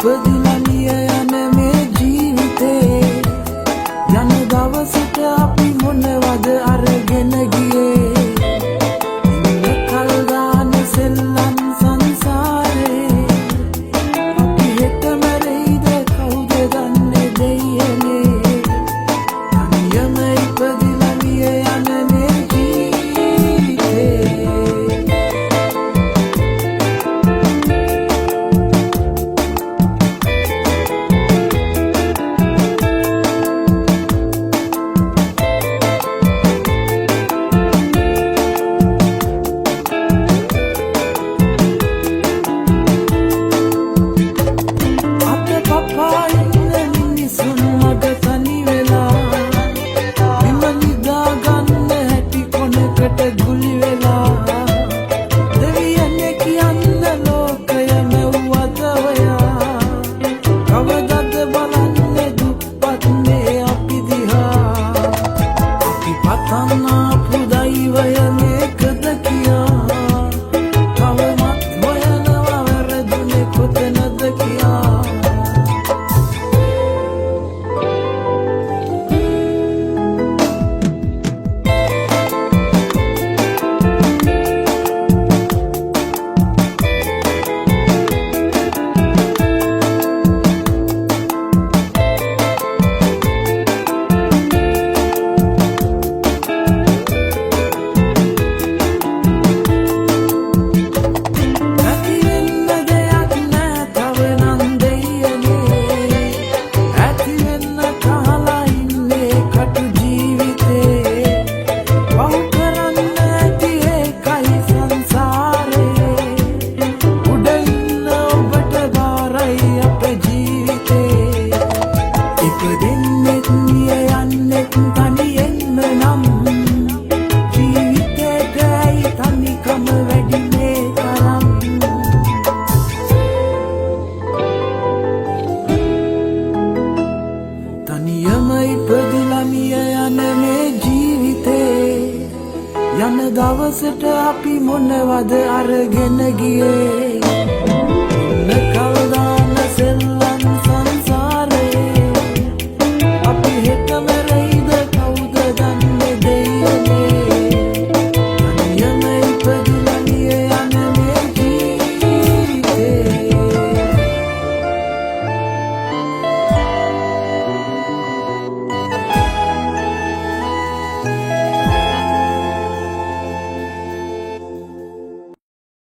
ඉපදිලා මිය යන මේ ජීවිතේ යන දවසට අපි මොනවද අරගෙන ගියේ කල් දාන සෙල්ලම් සංසාරේ අපි හෙට මැරෙයිද කවුද දන්නේ දෙයනේ තනියම ඉපදිලා මිය යන මේ ජීවිතේ ගුලි වෙලා දෙවියනේ කියන්න ලෝකය මෙව්වද ඔයා කවදද බලන්නේ දුප්පත් මේ අපි දිහා අපි පතන්නා පුදයිවය මේකද කියා තවමත් හොයනවා වැරදුනේ කොතනද කියා තනියම ඉපදිලා මිය යන මේ ජීවිතේ යන දවසට අපි මොනවද අරගෙන ගියේ